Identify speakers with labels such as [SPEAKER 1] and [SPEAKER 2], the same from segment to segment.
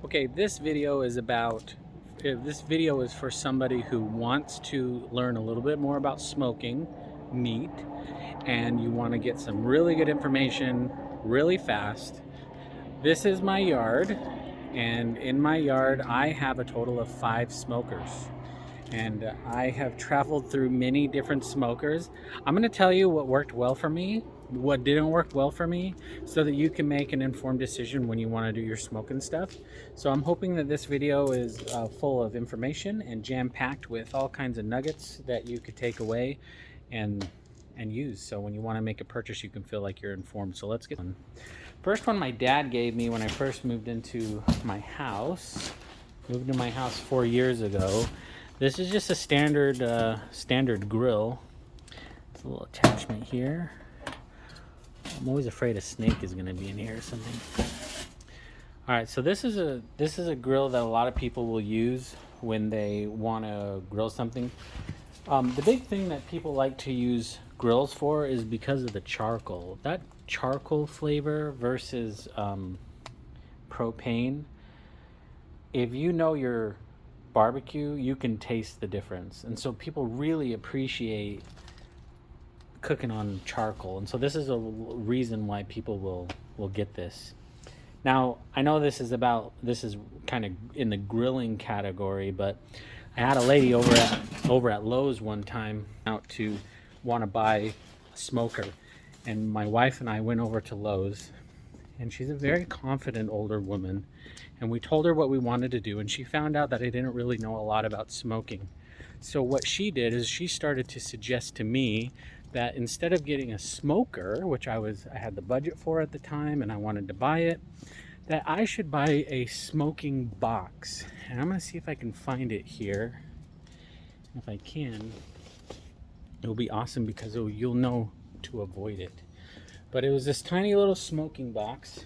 [SPEAKER 1] Okay, this video is for somebody who wants to learn a little bit more about smoking meat, and you want to get some really good information really fast. This is my yard, and in my yard I have a total of 5 smokers. And I have traveled through many different smokers. I'm going to tell you what worked well for me, what didn't work well for me, so that you can make an informed decision when you want to do your smoking stuff. So I'm hoping that this video is full of information and jam-packed with all kinds of nuggets that you could take away and use. So when you want to make a purchase, you can feel like you're informed. So let's get on. First one my dad gave me when I first moved into my house. Moved to my house 4 years ago. This is just a standard grill. There's a little attachment here. I'm always afraid a snake is going to be in here or something. All right, so this is a grill that a lot of people will use when they want to grill something. The big thing that people like to use grills for is because of the charcoal. That charcoal flavor versus propane. If you know your barbecue, you can taste the difference, and so people really appreciate cooking on charcoal, and so this is a reason why people will get this. Now I know this is kind of in the grilling category, but I had a lady over at Lowe's one time out to want to buy a smoker, and my wife and I went over to Lowe's, and she's a very confident older woman, and we told her what we wanted to do, and she found out that I didn't really know a lot about smoking. So what she did is she started to suggest to me that instead of getting a smoker, which I had the budget for at the time and I wanted to buy it, that I should buy a smoking box. And I'm gonna see if I can find it here. If I can, it'll be awesome because you'll know to avoid it. But it was this tiny little smoking box,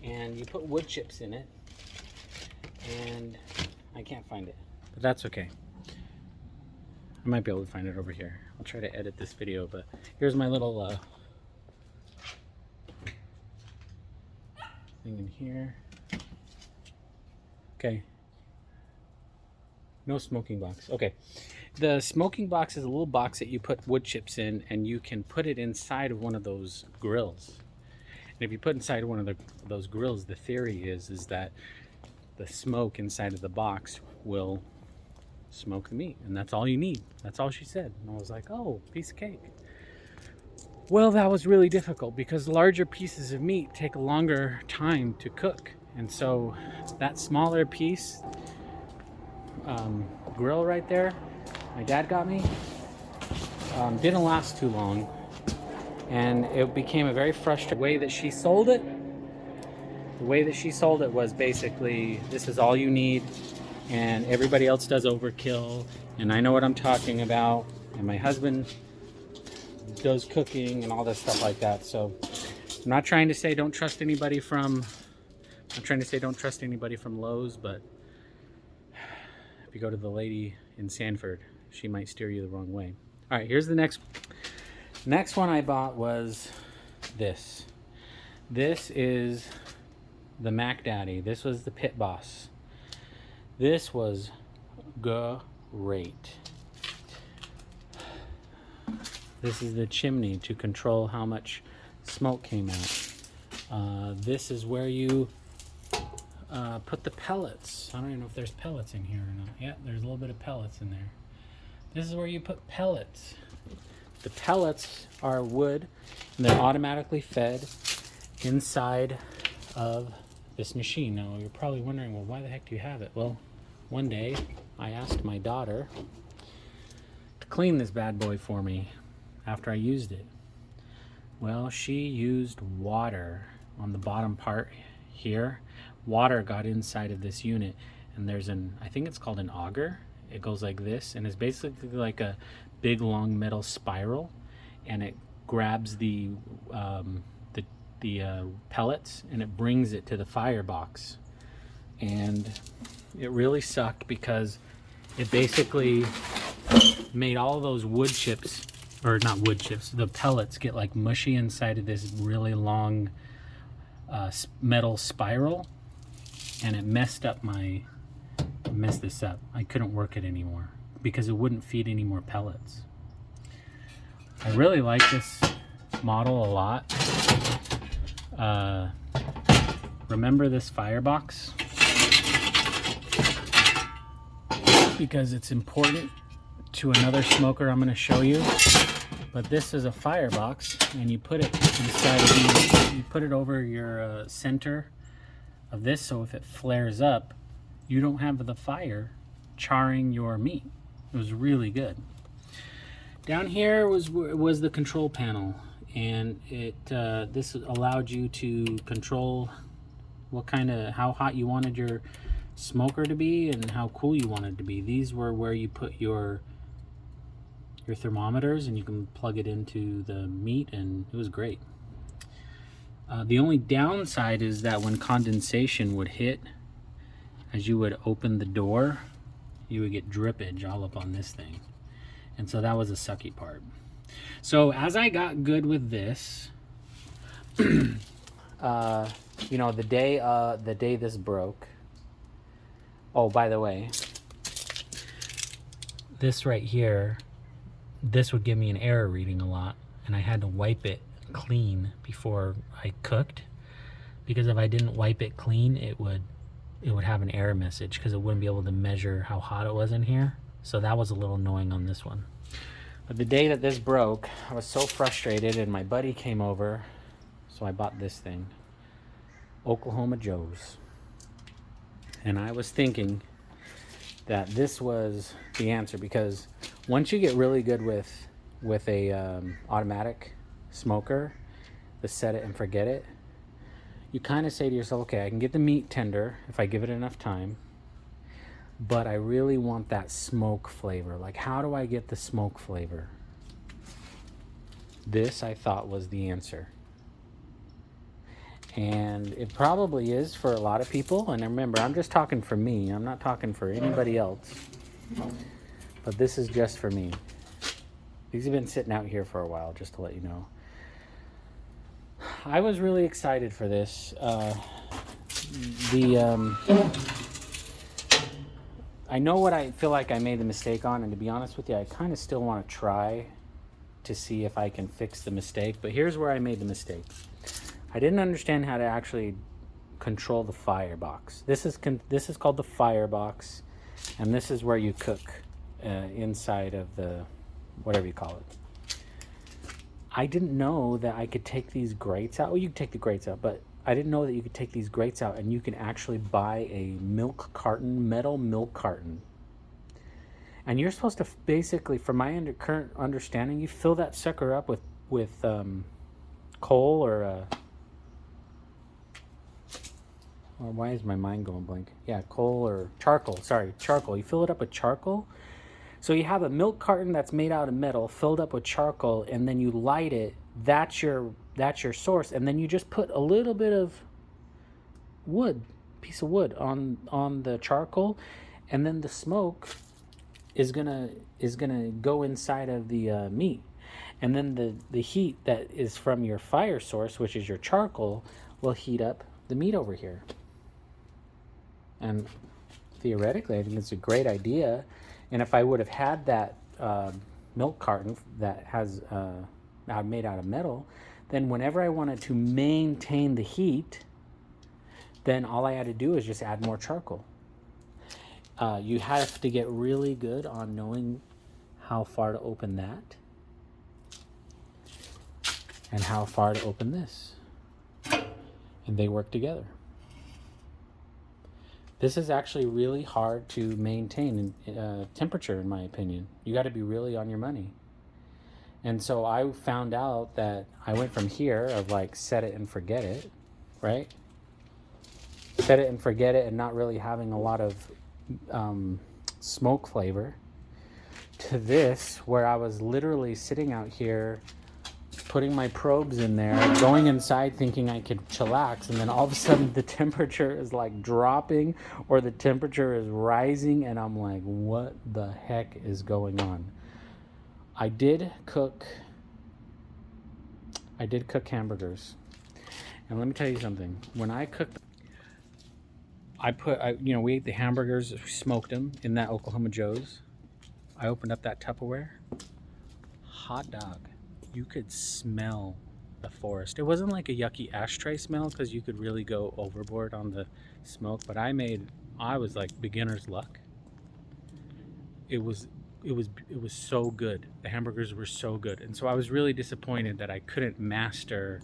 [SPEAKER 1] and you put wood chips in it, and I can't find it, but that's okay. I might be able to find it over here. I'll try to edit this video, but here's my little thing in here. Okay. No smoking box. Okay. The smoking box is a little box that you put wood chips in, and you can put it inside of one of those grills. And if you put inside one of those grills, the theory is that the smoke inside of the box will smoke the meat, and that's all you need. That's all she said. And I was like, oh, piece of cake. Well, that was really difficult because larger pieces of meat take a longer time to cook, and so that smaller piece grill right there my dad got me didn't last too long, and it became a very frustrating way that she sold it. The way that she sold it was basically, this is all you need, and everybody else does overkill, and I know what I'm talking about, and my husband does cooking and all this stuff like that. So I'm not trying to say don't trust anybody from Lowe's, but if you go to the lady in Sanford, she might steer you the wrong way. All right, here's the next one I bought was this. This is the Mac Daddy. This was the Pit Boss. This was great. This is the chimney to control how much smoke came out. This is where you put the pellets. I don't even know if there's pellets in here or not. Yeah, there's a little bit of pellets in there. This is where you put pellets. The pellets are wood, and they're automatically fed inside of this machine. Now you're probably wondering, well, why the heck do you have it? Well, one day I asked my daughter to clean this bad boy for me after I used it. Well, she used water on the bottom part here. Water got inside of this unit, and there's I think it's called an auger. It goes like this, and it's basically like a big long metal spiral, and it grabs the pellets and it brings it to the firebox. And it really sucked because it basically made all those wood chips, or not wood chips, the pellets get like mushy inside of this really long metal spiral. and it messed this up. I couldn't work it anymore because it wouldn't feed any more pellets. I really like this model a lot. Remember this firebox? Because it's important to another smoker I'm going to show you. But this is a firebox, and you put it inside of you put it over your center of this, so if it flares up, you don't have the fire charring your meat. It was really good. Down here was the control panel, and this allowed you to control how hot you wanted your smoker to be and how cool you wanted it to be. These were where you put your thermometers, and you can plug it into the meat, and it was great. The only downside is that when condensation would hit, as you would open the door, you would get drippage all up on this thing. And so that was a sucky part. So as I got good with this, you know, the day this broke. Oh, by the way, this right here, this would give me an error reading a lot, and I had to wipe it clean before I cooked, because if I didn't wipe it clean, it would have an error message because it wouldn't be able to measure how hot it was in here. So that was a little annoying on this one. But the day that this broke, I was so frustrated, and my buddy came over, so I bought this thing, Oklahoma Joe's. And I was thinking that this was the answer, because once you get really good with a automatic smoker, the set it and forget it, you kind of say to yourself, okay, I can get the meat tender if I give it enough time, but I really want that smoke flavor. Like, how do I get the smoke flavor? This, I thought, was the answer. And it probably is for a lot of people. And remember, I'm just talking for me. I'm not talking for anybody else. But this is just for me. These have been sitting out here for a while, just to let you know. I was really excited for this. I know what I feel like I made the mistake on, and to be honest with you, I kind of still want to try to see if I can fix the mistake. But here's where I made the mistake. I didn't understand how to actually control the firebox. This is called the firebox, and this is where you cook inside of the whatever you call it. I didn't know that I could take these grates out. Well, you can take the grates out, but I didn't know that you could take these grates out and you can actually buy a milk carton, metal milk carton. And you're supposed to basically, from my current understanding, you fill that sucker up with coal or why is my mind going blank? Yeah, coal or charcoal. Sorry, charcoal. You fill it up with charcoal. So you have a milk carton that's made out of metal, filled up with charcoal, and then you light it. That's your source, and then you just put a little bit of piece of wood on the charcoal, and then the smoke is gonna go inside of the meat, and then the heat that is from your fire source, which is your charcoal, will heat up the meat over here. And theoretically, I think it's a great idea. And if I would have had that milk carton that has made out of metal, then whenever I wanted to maintain the heat, then all I had to do is just add more charcoal. You have to get really good on knowing how far to open that and how far to open this. And they work together. This is actually really hard to maintain temperature, in my opinion. You got to be really on your money. And so I found out that I went from here of like set it and forget it, right? Set it and forget it and not really having a lot of smoke flavor, to this where I was literally sitting out here putting my probes in there, going inside thinking I could chillax, and then all of a sudden the temperature is like dropping or the temperature is rising, and I'm like, what the heck is going on? I did cook hamburgers, and let me tell you something. When I cooked, we ate the hamburgers, we smoked them in that Oklahoma Joe's. I opened up that Tupperware. Hot dog. You could smell the forest. It wasn't like a yucky ashtray smell because you could really go overboard on the smoke, but I was like beginner's luck. It was so good. The hamburgers were so good. And so I was really disappointed that I couldn't master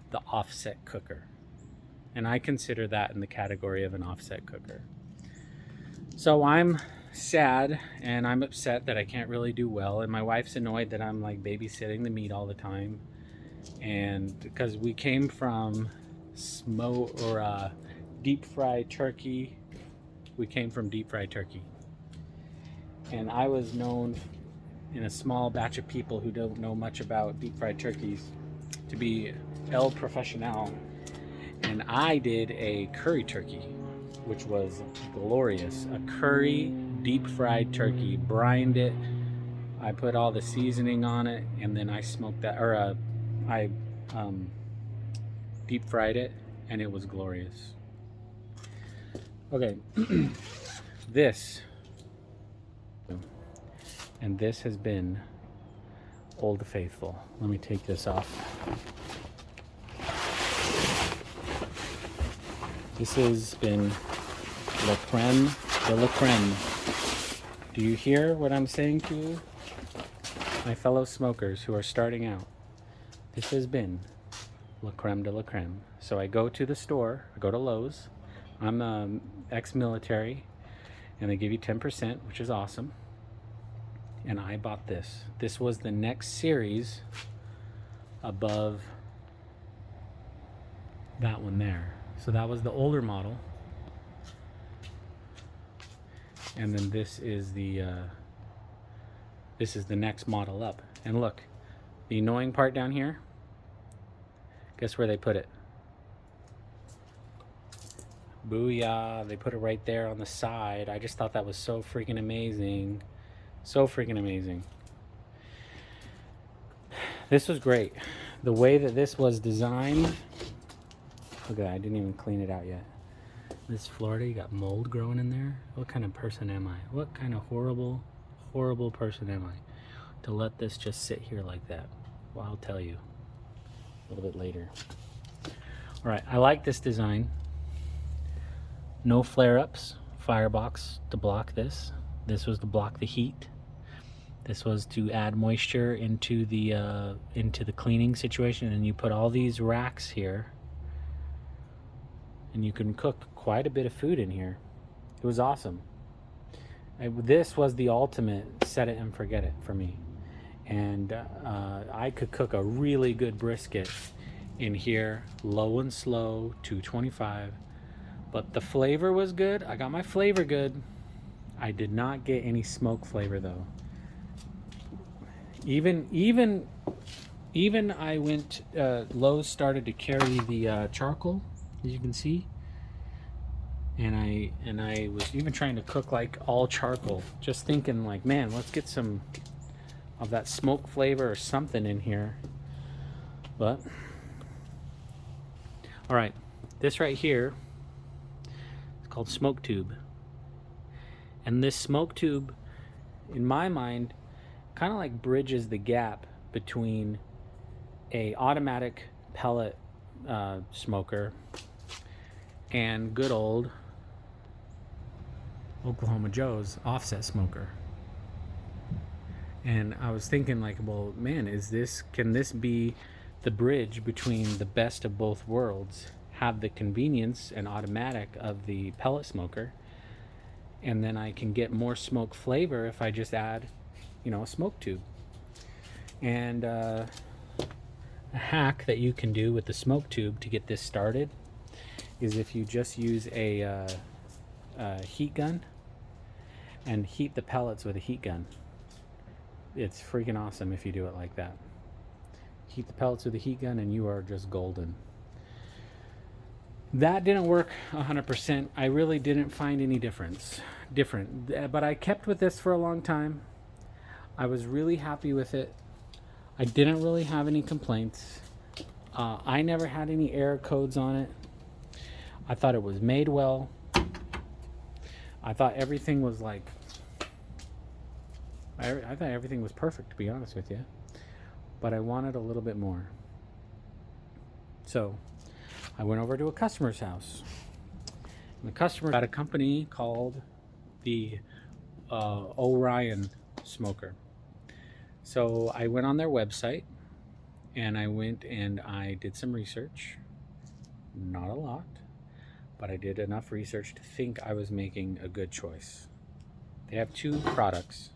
[SPEAKER 1] the offset cooker. And I consider that in the category of an offset cooker. So I'm sad and I'm upset that I can't really do well, and my wife's annoyed that I'm like babysitting the meat all the time. And because we came from deep fried turkey, and I was known in a small batch of people who don't know much about deep fried turkeys to be El Professional, and I did a curry turkey, which was glorious. A curry deep fried turkey, brined it. I put all the seasoning on it, and then I smoked that, or I deep fried it, and it was glorious. Okay, this has been Old Faithful. Let me take this off. This has been La Creme de la Creme. Do you hear what I'm saying to you, my fellow smokers who are starting out? This has been La Creme de la Creme. So I go to the store, I go to Lowe's. I'm ex-military, and they give you 10%, which is awesome. And I bought this. This was the next series above that one there. So that was the older model. And then this is the next model up. And look, the annoying part down here, guess where they put it? Booyah, they put it right there on the side. I just thought that was so freaking amazing. So freaking amazing. This was great. The way that this was designed. Okay, I didn't even clean it out yet. This Florida, you got mold growing in there. What kind of person am I? What kind of horrible, horrible person am I to let this just sit here like that? Well, I'll tell you a little bit later. All right, I like this design. No flare-ups, firebox to block this. This was to block the heat. This was to add moisture into the cleaning situation, and you put all these racks here, and you can cook quite a bit of food in here. It was awesome. This was the ultimate set it and forget it for me, and I could cook a really good brisket in here, low and slow, 225. But the flavor was good. I got my flavor good. I did not get any smoke flavor though. Even I went, Lowe's started to carry the charcoal, as you can see, and I was even trying to cook like all charcoal, just thinking like, man, let's get some of that smoke flavor or something in here. But all right, this right here is called smoke tube, and this smoke tube, in my mind, kind of like bridges the gap between a automatic pellet smoker and good old Oklahoma Joe's offset smoker. And I was thinking like, well, man, can this be the bridge between the best of both worlds? Have the convenience and automatic of the pellet smoker, and then I can get more smoke flavor if I just add, a smoke tube. And a hack that you can do with the smoke tube to get this started is if you just use a heat gun and heat the pellets with a heat gun. It's freaking awesome if you do it like that. Heat the pellets with a heat gun and you are just golden. That didn't work 100%. I really didn't find any different, but I kept with this for a long time. I was really happy with it. I didn't really have any complaints. I never had any error codes on it. I thought it was made well. I thought everything was like, I thought everything was perfect, to be honest with you. But I wanted a little bit more. So I went over to a customer's house. And the customer got a company called the Orion Smoker. So I went on their website and I did some research. Not a lot, but I did enough research to think I was making a good choice. They have 2 products,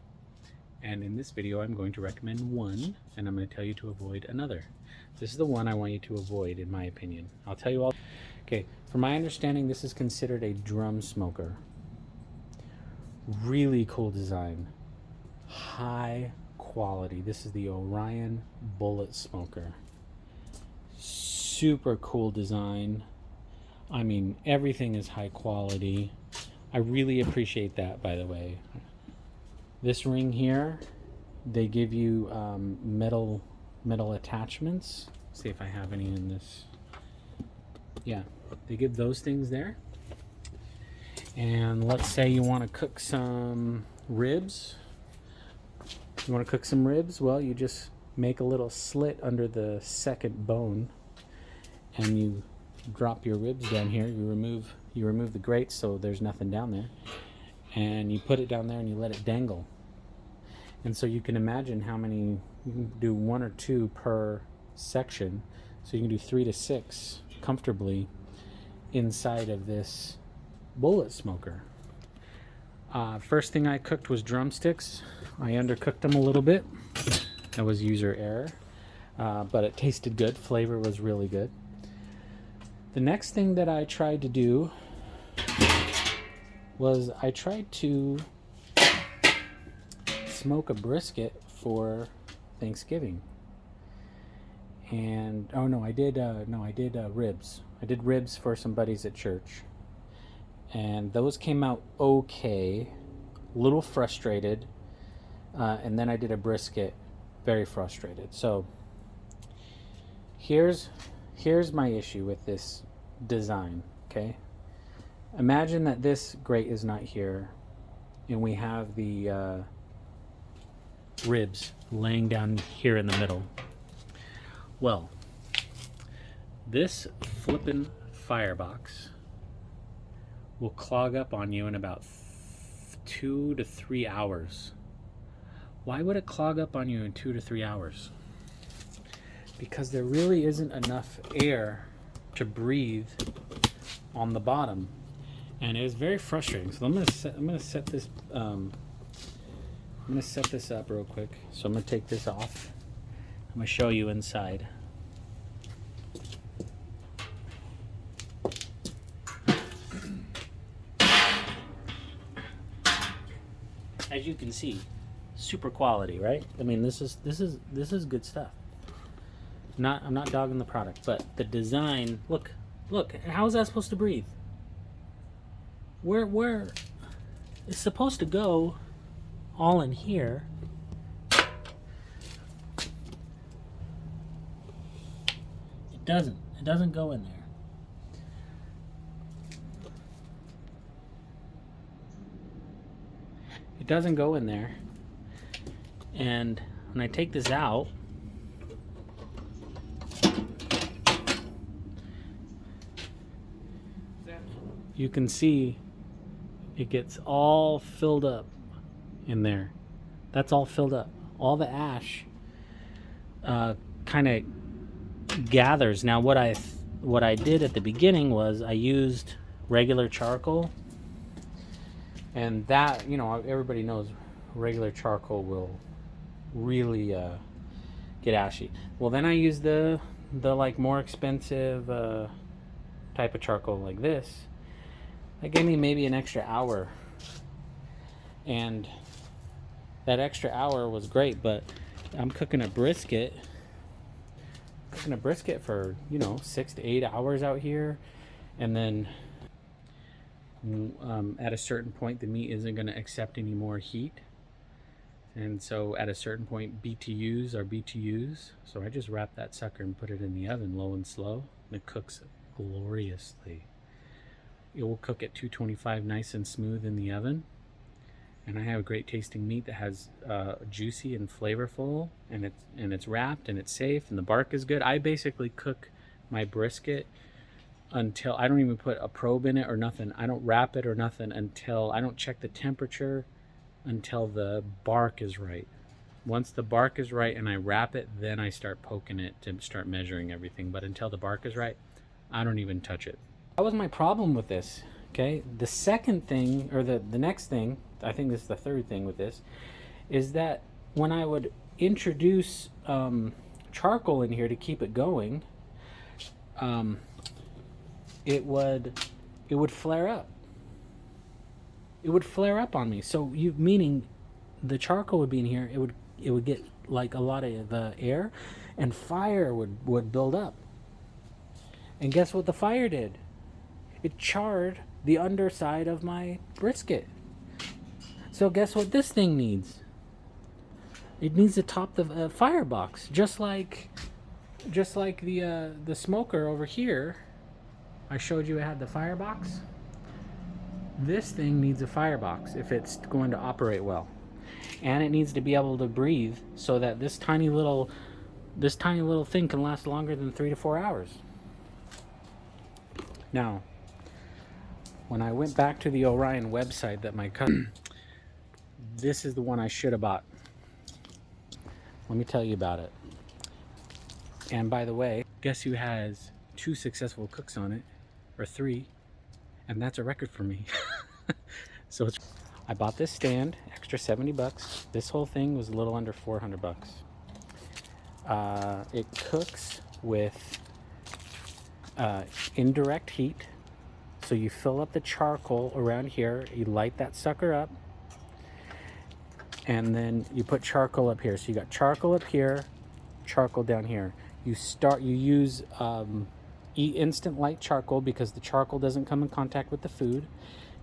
[SPEAKER 1] and in this video I'm going to recommend one, and I'm going to tell you to avoid another. This is the one I want you to avoid, in my opinion. I'll tell you all. Okay, from my understanding, this is considered a drum smoker. Really cool design. High quality. This is the Orion Bullet Smoker. Super cool design. I mean, everything is high quality. I really appreciate that, by the way. This ring here, they give you metal attachments. Let's see if I have any in this. Yeah, they give those things there. And let's say you want to cook some ribs. You want to cook some ribs? Well, you just make a little slit under the second bone, and you drop your ribs down here. You remove the grates so there's nothing down there, and you put it down there and you let it dangle. And so you can imagine how many, you can do 1 or 2 per section, so you can do 3 to 6 comfortably inside of this bullet smoker. First thing I cooked was drumsticks. I undercooked them a little bit. That was user error, but it tasted good. Flavor was really good. The next thing that I tried to do was I tried to smoke a brisket for Thanksgiving. And I did ribs. I did ribs for some buddies at church, and those came out okay. A little frustrated, and then I did a brisket, very frustrated. So here's my issue with this design. Okay, imagine that this grate is not here, and we have the ribs laying down here in the middle. Well, this flippin' firebox will clog up on you in about 2 to 3 hours. Why would it clog up on you in 2 to 3 hours? Because there really isn't enough air to breathe on the bottom, and it is very frustrating. So I'm gonna set this up real quick. So I'm gonna take this off. I'm gonna show you inside. As you can see, super quality, right? I mean, this is good stuff. I'm not dogging the product, but the design. Look, how is that supposed to breathe? Where it's supposed to go, all in here. It doesn't go in there. It doesn't go in there. And when I take this out, you can see it gets all filled up in there. That's all filled up. All the ash kind of gathers. Now what I did at the beginning was I used regular charcoal, and that, everybody knows regular charcoal will really get ashy. Well, then I used the like more expensive type of charcoal like this. That gave me maybe an extra hour, and that extra hour was great. But I'm cooking a brisket for 6 to 8 hours out here, and then at a certain point the meat isn't going to accept any more heat, and so at a certain point BTUs are BTUs. So I just wrap that sucker and put it in the oven low and slow, and it cooks gloriously. It will cook at 225 nice and smooth in the oven. And I have a great tasting meat that has juicy and flavorful, and it's wrapped and it's safe and the bark is good. I basically cook my brisket until I don't even put a probe in it or nothing. I don't wrap it or nothing until I don't check the temperature until the bark is right. Once the bark is right and I wrap it, then I start poking it to start measuring everything. But until the bark is right, I don't even touch it. That was my problem with this. Okay, the second thing, or the next thing, I think this is the third thing with this, is that when I would introduce charcoal in here to keep it going, it would flare up. It would flare up on me. So meaning the charcoal would be in here, it would get like a lot of the air, and fire would build up. And guess what the fire did? It charred the underside of my brisket. So guess what this thing needs? It needs to top the firebox, just like the smoker over here. I showed you it had the firebox. This thing needs a firebox if it's going to operate well, and it needs to be able to breathe so that this tiny little thing can last longer than 3 to 4 hours. Now, when I went back to the Orion website that my cousin, this is the one I should have bought. Let me tell you about it. And by the way, guess who has 2 successful cooks on it, or 3, and that's a record for me. So I bought this stand, extra $70. This whole thing was a little under $400. It cooks with indirect heat. So you fill up the charcoal around here, you light that sucker up, and then you put charcoal up here. So you got charcoal up here, charcoal down here. You use instant light charcoal because the charcoal doesn't come in contact with the food.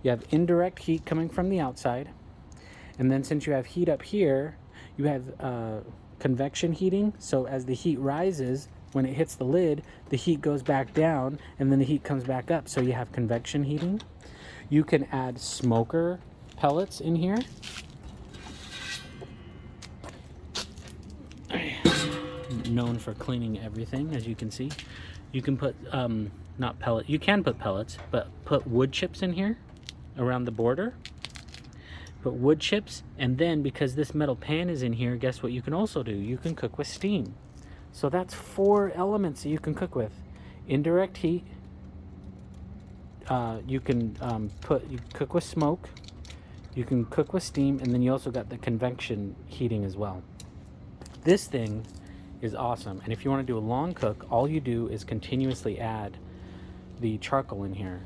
[SPEAKER 1] You have indirect heat coming from the outside, and then since you have heat up here, you have convection heating. So as the heat rises, when it hits the lid, the heat goes back down, and then the heat comes back up. So you have convection heating. You can add smoker pellets in here. Known for cleaning everything, as you can see. You can put not pellet. You can put pellets, but put wood chips in here around the border. Put wood chips, and then because this metal pan is in here, guess what you can also do? You can cook with steam. So that's 4 elements that you can cook with. Indirect heat. You can cook with smoke. You can cook with steam, and then you also got the convection heating as well. This thing is awesome, and if you want to do a long cook, all you do is continuously add the charcoal in here.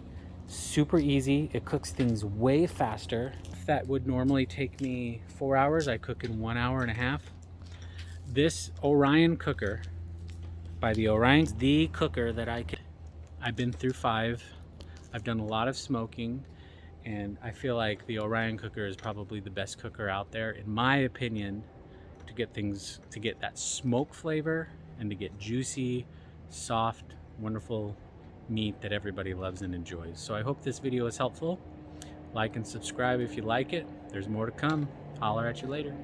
[SPEAKER 1] Super easy. It cooks things way faster. That would normally take me 4 hours. I cook in 1 hour and a half. This Orion cooker by the Orion's the cooker that I've been through 5. I've done a lot of smoking, and I feel like the Orion cooker is probably the best cooker out there, in my opinion, to get that smoke flavor and to get juicy, soft, wonderful meat that everybody loves and enjoys. So I hope this video is helpful. Like and subscribe if you like it. There's more to come. Holler at you later.